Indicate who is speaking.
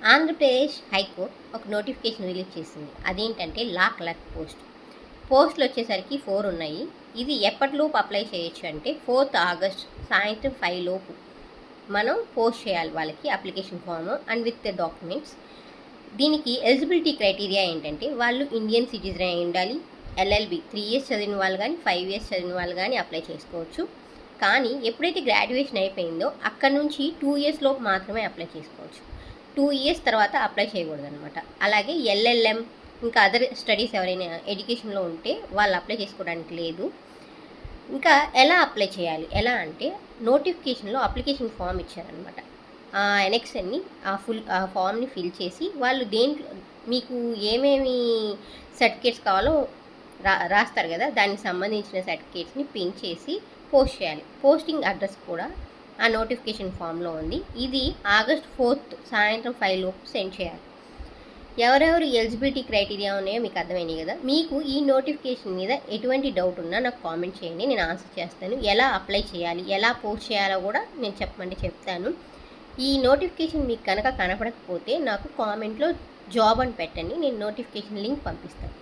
Speaker 1: Andhra Pradesh high court ఒక notification release చేసింది. అదేంటంటే లా క్లర్క్ పోస్టులు వచ్చేసరికి 4 ఉన్నాయి. ఇది ఎప్పటిలోపు అప్లై చేయొచ్చు అంటే 4th ఆగస్ట్ సాయంత్రం 5 లోపు మనం పోస్ట్ చేయాలి వాళ్ళకి application form and with documents. దీనికి ఎలిజిబిలిటీ క్రైటీరియా ఏంటంటే వాళ్ళు ఇండియన్ సిటిజన్ అయి ఉండాలి. LLB 3 years చదివిన వాళ్ళు కానీ 5 years చదివిన వాళ్ళు కానీ అప్లై చేసుకోవచ్చు. కానీ ఎప్పుడైతే గ్రాడ్యుయేషన్ అయిపోయిందో అక్కడ నుంచి 2 years లోపు మాత్రమే అప్లై చేసుకోవచ్చు. 2 years తర్వాత అప్లై చేయకూడదు అనమాట. అలాగే LLM ఇంకా అదర్ స్టడీస్ ఎవరైనా ఎడ్యుకేషన్లో ఉంటే వాళ్ళు అప్లై చేసుకోవడానికి లేదు. ఇంకా ఎలా అప్లై చేయాలి, ఎలా అంటే నోటిఫికేషన్లో అప్లికేషన్ ఫామ్ ఇచ్చారనమాట. ఎనెక్స్ని ఆ ఫామ్ని ఫిల్ చేసి వాళ్ళు దేంట్లో మీకు ఏమేమి సర్టిఫికేట్స్ కావాలో రాస్తారు కదా, దానికి సంబంధించిన సర్టిఫికేట్స్ని పిన్ చేసి పోస్ట్ చేయాలి. పోస్టింగ్ అడ్రస్ కూడా ఆ నోటిఫికేషన్ ఫామ్లో ఉంది. ఇది August 4th సాయంత్రం 5 లోపు సెండ్ చేయాలి. ఎవరెవరు ఎలిజిబిలిటీ క్రైటీరియా ఉన్నాయో మీకు అర్థమైనాయి కదా. మీకు ఈ నోటిఫికేషన్ మీద ఎటువంటి డౌట్ ఉన్నా నాకు కామెంట్ చేయండి, నేను ఆన్సర్ చేస్తాను. ఎలా అప్లై చేయాలి, ఎలా పోస్ట్ చేయాలో కూడా నేను చెప్పమంటే చెప్తాను. ఈ నోటిఫికేషన్ మీకు కనుక కనపడకపోతే నాకు కామెంట్లో జాబ్ అని పెట్టండి, నేను నోటిఫికేషన్ లింక్ పంపిస్తాను.